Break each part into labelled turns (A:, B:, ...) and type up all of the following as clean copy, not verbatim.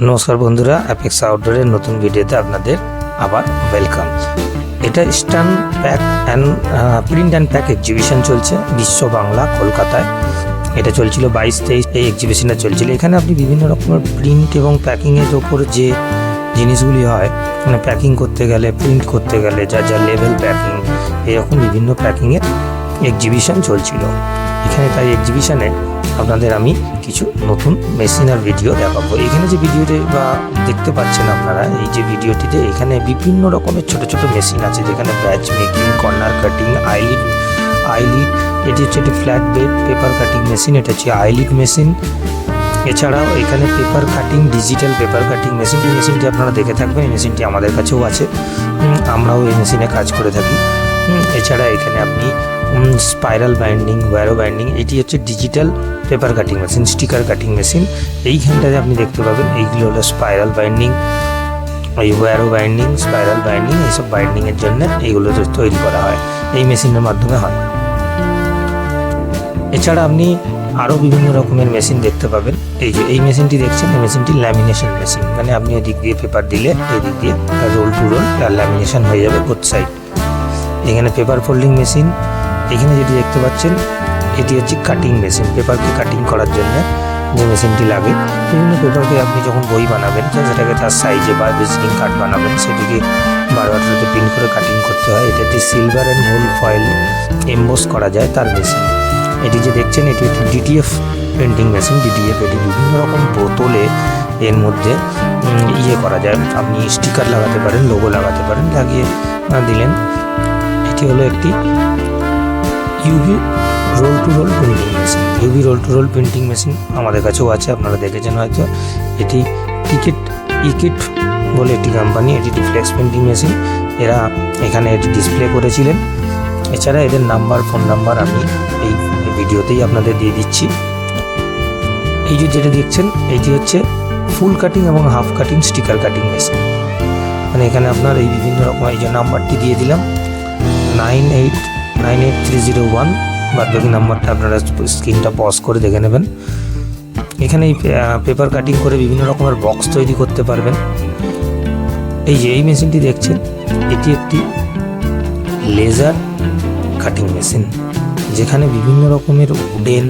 A: নমস্কার বন্ধুরা, অ্যাপেক্স আউটডোরের নতুন ভিডিওতে আপনাদের আবার ওয়েলকাম। এটা stamp pack and print and pack exhibition চলছে বিশ্ব বাংলা, কলকাতায়। এটা চলছিল 22-23, এই এক্সিবিশনটা চলছিল। এখানে আপনি বিভিন্ন রকমের প্রিন্ট এবং প্যাকিংয়ের ওপর যে জিনিসগুলি হয়, মানে প্যাকিং করতে গেলে, প্রিন্ট করতে গেলে যা যা লেভেল প্যাকিং, এরকম বিভিন্ন প্যাকিংয়ের এক্সিবিশন চলছিল এখানে। তাই এক্সিবিশনে আপনাদের আমি কিছু নতুন মেশিন আর ভিডিও দেখাবো। এখানে যে ভিডিওটি বা দেখতে পাচ্ছেন আপনারা, এই যে ভিডিওটিতে এখানে বিভিন্ন রকমের ছোট ছোট মেশিন আছে, যেখানে batch making, corner cutting, eyelid, এটি হচ্ছে একটি flat bed paper cutting machine, এটা হচ্ছে আইলিড মেশিন। এছাড়াও এখানে paper cutting, digital paper cutting machine, এই মেশিনটি আপনারা দেখে থাকবেন। এই মেশিনটি আমাদের কাছেও আছে, আমরাও এই মেশিনে কাজ করে থাকি। এছাড়া এখানে আপনি স্পাইরাল বাইন্ডিং, ওয়্যারো বাইন্ডিং, এটি হচ্ছে digital paper cutting machine, sticker cutting machine. এইখানটাতে আপনি দেখতে পাবেন এইগুলো হলো স্পাইরাল বাইন্ডিং, এই ওয়্যারো বাইন্ডিং, স্পাইরাল বাইন্ডিং, এইসব বাইন্ডিংয়ের জন্য এইগুলো তৈরি করা হয়, এই মেশিনের মাধ্যমে হয়। এছাড়া আপনি আরও বিভিন্ন রকমের মেশিন দেখতে পাবেন। এই যে এই মেশিনটি দেখছেন, এই মেশিনটি ল্যামিনেশন মেশিন, মানে আপনি ওই দিক দিয়ে পেপার দিলে এই দিক দিয়ে রোল টু রোল ল্যামিনেশন হয়ে যাবে বোথ সাইড। এখানে পেপার ফোল্ডিং মেশিন, এখানে যেটি দেখতে পাচ্ছেন এটি হচ্ছে কাটিং মেশিন, পেপারকে কাটিং করার জন্য যে মেশিনটি লাগে। বিভিন্ন পেপারকে আপনি যখন বই বানাবেন, সেটাকে তার সাইজে বা ভিজিটিং কার্ড বানাবেন, সেটিকে বারবারটাতে প্রিন্ট করে কাটিং করতে হয়। এটা একটি silver and gold foil emboss করা যায় তার মেশিন। এটি যে দেখছেন এটি একটি ডিটিএফ প্রিন্টিং মেশিন। ডিটিএফ এটি বিভিন্ন রকম বোতলে এর মধ্যে করা যায়, আপনি স্টিকার লাগাতে পারেন, লোগো লাগাতে পারেন, লাগিয়ে দিলেন। এটি হলো একটি UV roll to roll printing machine. UV roll to roll printing machine আমাদের কাছেও আছে, আপনারা দেখেছেন হয়তো। এটি ইকিট বলে একটি কোম্পানি, এটি ফ্লেক্স প্রিন্টিং মেশিন। এরা এখানে এটি ডিসপ্লে করেছিলেন। এছাড়া এদের নাম্বার, ফোন নাম্বার আমি এই ভিডিওতেই আপনাদের দিয়ে দিচ্ছি। এই যে যেটা দেখছেন এইটি হচ্ছে ফুল কাটিং এবং half cutting sticker cutting machine. মানে এখানে আপনার এই বিভিন্ন রকম, এই যে নাম্বারটি দিয়ে দিলাম 989301, বাদবাকি নাম্বারটা আপনারা স্ক্রিনটা পজ করে দেখে নেবেন। এখানে এই পেপার কাটিং করে বিভিন্ন রকমের বক্স তৈরি করতে পারবেন। এই যে এই মেশিনটি দেখছেন এটি একটি লেজার কাটিং মেশিন, যেখানে বিভিন্ন রকমের উডেন,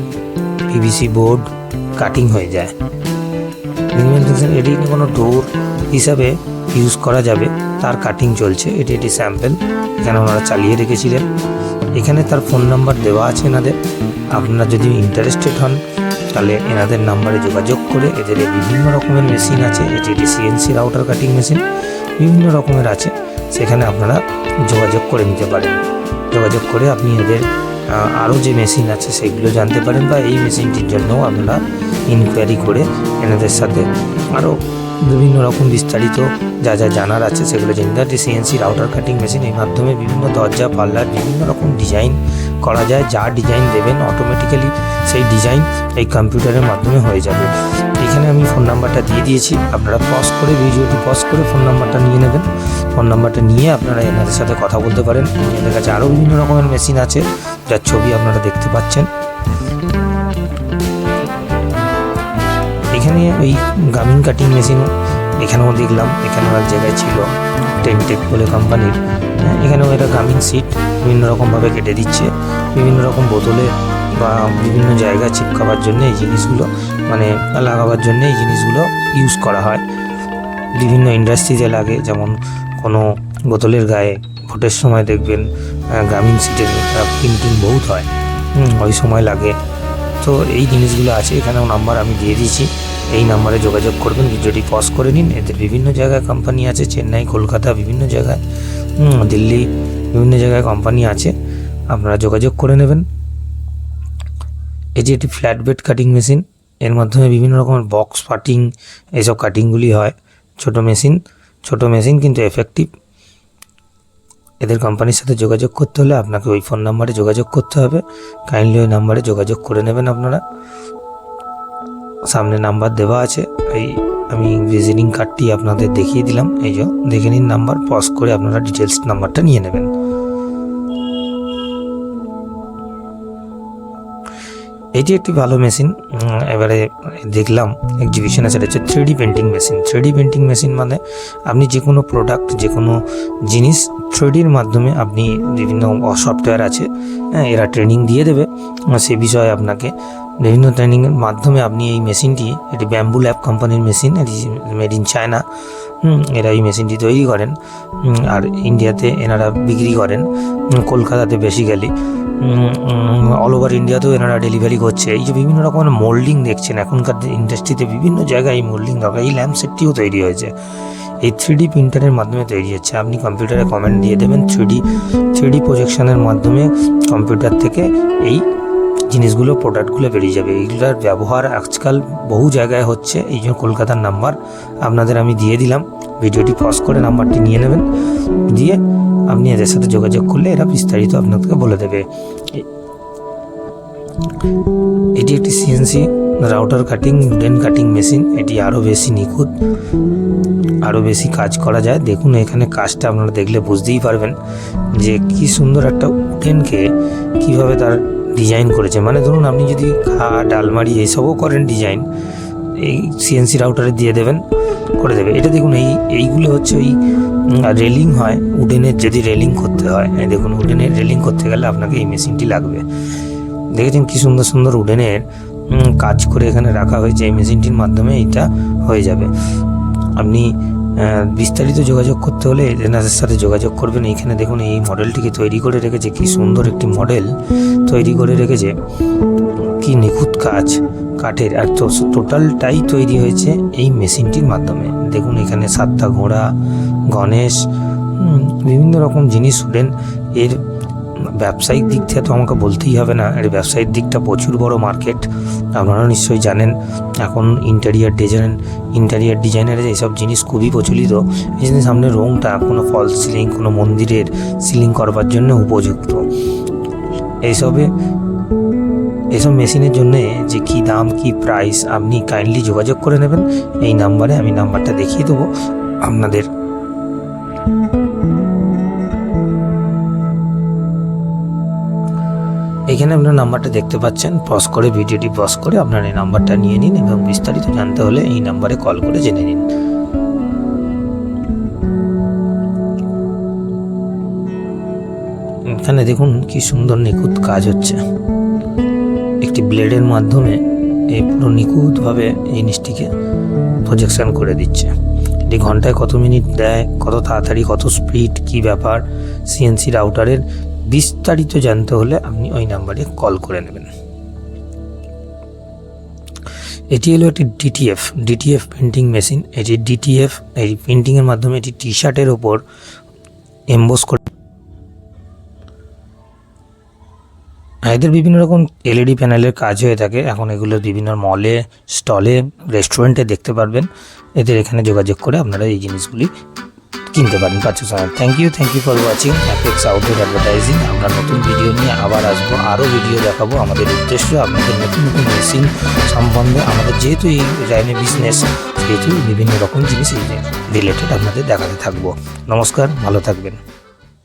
A: পিভিসি বোর্ড কাটিং হয়ে যায়। এটি কোনো ডোর হিসাবে ইউজ করা যাবে, তার কাটিং চলছে। এটি একটি স্যাম্পল, এখানে ওনারা চালিয়ে রেখেছিলেন। এখানে তার ফোন নাম্বার দেওয়া আছে এনাদের। আপনারা যদি ইন্টারেস্টেড হন তাহলে এনাদের নাম্বারে যোগাযোগ করে, এদের বিভিন্ন রকমের মেশিন আছে। এটি একটি সিএনসি রাউটার কাটিং মেশিন, বিভিন্ন রকমের আছে, সেখানে আপনারা যোগাযোগ করে নিতে পারেন। যোগাযোগ করে আপনি এদের আরও যে মেশিন আছে সেগুলো জানতে পারেন, বা এই মেশিনটির জন্যও আপনারা ইনকোয়ারি করে এনাদের সাথে আরও বিভিন্ন রকম বিস্তারিত যা যা জানার আছে সেগুলো জেনে। একটি সিএনসি রাউটার কাটিং মেশিন, এই মাধ্যমে বিভিন্ন দরজা পাল্লার বিভিন্ন রকম ডিজাইন করা যায়। যা ডিজাইন দেবেন অটোমেটিক্যালি সেই ডিজাইন এই কম্পিউটারের মাধ্যমে হয়ে যাবে। এখানে আমি ফোন নাম্বারটা দিয়ে দিয়েছি, আপনারা পজ করে, ভিডিওটি পজ করে ফোন নাম্বারটা নিয়ে নেবেন। ফোন নাম্বারটা নিয়ে আপনারা এনাদের সাথে কথা বলতে পারেন। এদের কাছে আরও বিভিন্ন রকমের মেশিন আছে, যার ছবি আপনারা দেখতে পাচ্ছেন। এখানে ওই গামিং কাটিং মেশিনও এখানেও দেখলাম, এখানেও এক জায়গায় ছিল টেনটেক বলে কোম্পানির। এখানেও এটা গামিং সিট বিভিন্ন রকমভাবে কেটে দিচ্ছে, বিভিন্ন রকম বোতলে বা বিভিন্ন জায়গায় চিপকাবার জন্য এই জিনিসগুলো, মানে লাগাবার জন্য এই জিনিসগুলো ইউজ করা হয়। বিভিন্ন ইন্ডাস্ট্রিতে লাগে, যেমন কোনো বোতলের গায়ে ভোটের সময় দেখবেন গামিং সিটের প্রিন্টিং বহুত হয়, ওই সময় লাগে। তো এই জিনিসগুলো আছে। এখানেও নাম্বার আমি দিয়ে দিয়েছি, এই নাম্বারে যোগাযোগ করবেন। ভিডিওটি পজ করে নিন। এদের বিভিন্ন জায়গায় কোম্পানি আছে, চেন্নাই, কলকাতা, বিভিন্ন জায়গায়, দিল্লি, বিভিন্ন জায়গায় কোম্পানি আছে, আপনারা যোগাযোগ করে নেবেন। এই যে এটি ফ্ল্যাট বেড কাটিং মেশিন, এর মাধ্যমে বিভিন্ন রকমের বক্স কাটিং, এইসব কাটিংগুলি হয়। ছোট মেশিন কিন্তু এফেক্টিভ। এদের কোম্পানির সাথে যোগাযোগ করতে হলে আপনাকে ওই ফোন নাম্বারে যোগাযোগ করতে হবে। কাইন্ডলি ওই নাম্বারে যোগাযোগ করে নেবেন আপনারা। সামনে নাম্বার দেওয়া আছে, এই আমি ভিজিটিং কার্ডটি আপনাদের দেখিয়ে দিলাম। এই যে দেখে নিন নাম্বার, পজ করে আপনারা ডিটেলস নাম্বারটা নিয়ে নেবেন। এই এটি একটি ভালো মেশিন। এবারে দেখলাম এক্সিবিশনে, সেটা হচ্ছে 3D painting machine. 3D painting machine মানে আপনি যে কোনো প্রোডাক্ট, যে কোনো জিনিস 3Dর মাধ্যমে আপনি বিভিন্ন সফটওয়্যার আছে, এরা ট্রেনিং দিয়ে দেবে, সে বিষয়ে আপনাকে বিভিন্ন ট্রেনিংয়ের মাধ্যমে আপনি এই মেশিনটি, এটি ব্যাম্বু ল্যাব কোম্পানির মেশিন, এটি মেড ইন চায়না। এরা এই মেশিনটি তৈরি করেন আর ইন্ডিয়াতে এনারা বিক্রি করেন, কলকাতাতে বেসিক্যালি, অল ওভার ইন্ডিয়াতেও এনারা ডেলিভারি করছে। এই যে বিভিন্ন রকমের মোল্ডিং দেখছেন এখনকার ইন্ডাস্ট্রিতে, বিভিন্ন জায়গায় এই মোল্ডিং দরকার। এই ল্যাম্প সেটটিও তৈরি হয়েছে এই 3D প্রিন্টারের মাধ্যমে তৈরি হচ্ছে। আপনি কম্পিউটারে কমেন্ট দিয়ে দেবেন, 3D প্রজেকশনের মাধ্যমে কম্পিউটার থেকে এই জিনিসগুলো, প্রোডাক্টগুলো বেরিয়ে যাবে। এইগুলোর ব্যবহার আজকাল বহু জায়গায় হচ্ছে। এই জন্য কলকাতার নাম্বার আপনাদের আমি দিয়ে দিলাম, ভিডিওটি পজ করে নাম্বারটি নিয়ে নেবেন, দিয়ে আপনি এদের সাথে যোগাযোগ করলে এরা বিস্তারিত আপনাকে বলে দেবে। এটি একটি CNC router cutting, wooden cutting machine. এটি আরও বেশি নিখুঁত, আরও বেশি কাজ করা যায়। দেখুন এখানে কাজটা আপনারা দেখলে বুঝতেই পারবেন যে কি সুন্দর একটা উডেনকে কীভাবে তার ডিজাইন করেছে। মানে ধরুন আপনি যদি খাট, আলমারি এইসবও করেন ডিজাইন, এই CNC রাউটারে দিয়ে দেবেন, করে দেবে। এটা দেখুন এইগুলো হচ্ছে ওই রেলিং হয় উডেনের, যদি রেলিং করতে হয়, দেখুন উডেনের রেলিং করতে গেলে আপনাকে এই মেশিনটি লাগবে। দেখেছেন কি সুন্দর সুন্দর উডেনের কাজ করে এখানে রাখা হয়েছে। এই মেশিনটির মাধ্যমে এইটা হয়ে যাবে। আপনি বিস্তারিত যোগাযোগ করতে হলে এনাদের সাথে যোগাযোগ করবেন। এইখানে দেখুন এই মডেলটিকে তৈরি করে রেখেছে, কি সুন্দর একটি মডেল তৈরি করে রেখেছে, কি নিখুঁত কাজ কাঠের। আর টোটালটাই তৈরি হয়েছে এই মেশিনটির মাধ্যমে। দেখুন এখানে 7টা ঘোড়া, গণেশ, বিভিন্ন রকম জিনিস উডেন। এর ব্যবসায়িক দিক থেকে তো আমাকে বলতেই হবে না, এর ব্যবসায়িক দিকটা প্রচুর বড় মার্কেট। আপনারা নিশ্চয়ই জানেন এখন ইন্টেরিয়ার ডিজাইনারের এইসব জিনিস খুবই প্রচলিত। এই জন্য সামনে রংটা কোনো ফলস সিলিং, কোনো মন্দিরের সিলিং করবার জন্য উপযুক্ত। এইসব মেশিনের জন্য যে কী দাম, কী প্রাইস, আপনি কাইন্ডলি যোগাযোগ করে নেবেন এই নাম্বারে। আমি নাম্বারটা দেখিয়ে দেবো আপনাদের। এখানে আপনার নাম্বারটা দেখতে পাচ্ছেন, পজ করে ভিডিওটি পজ করে আপনার এই নাম্বারটা নিয়ে নিন এবং বিস্তারিত জানতে হলে এই নাম্বারে কল করে জেনে নিন। এখানে দেখুন কি সুন্দর নিখুঁত কাজ হচ্ছে, একটি ব্লেডের মাধ্যমে এই পুরো নিখুঁতভাবে জিনিসটিকে প্রজেকশন করে দিচ্ছে। এটি ঘন্টায় কত মিনিট দেয়, কত তাড়াতাড়ি, কত স্পিড, কি ব্যাপার, CNC রাউটারের বিস্তারিত জানতে হলে আপনি ওই নাম্বারে কল করে নেবেন। এটি হলো একটি DTF প্রিন্টিং মেশিন। এটি DTF এই প্রিন্টিংয়ের মাধ্যমে এটি টি-শার্টের ওপর এমবোস করে। এদের বিভিন্ন রকম LED প্যানেলের কাজ হয়ে থাকে। এখন এগুলো বিভিন্ন মলে, স্টলে, রেস্টুরেন্টে দেখতে পারবেন। এদের এখানে যোগাযোগ করে আপনারা এই জিনিসগুলি কিনতে পারেন পারচেস করেন। Thank you for watching Apex Outdoor Advertising. আমরা নতুন ভিডিও নিয়ে আবার আসবো, আরও ভিডিও দেখাবো। আমাদের উদ্দেশ্য আপনাদের নতুন নতুন মেশিন সম্বন্ধে, আমাদের যেহেতু এই রাইনে বিজনেস, সেহেতু বিভিন্ন রকম জিনিস এই রিলেটেড আপনাদের দেখাতে থাকবো। নমস্কার, ভালো থাকবেন।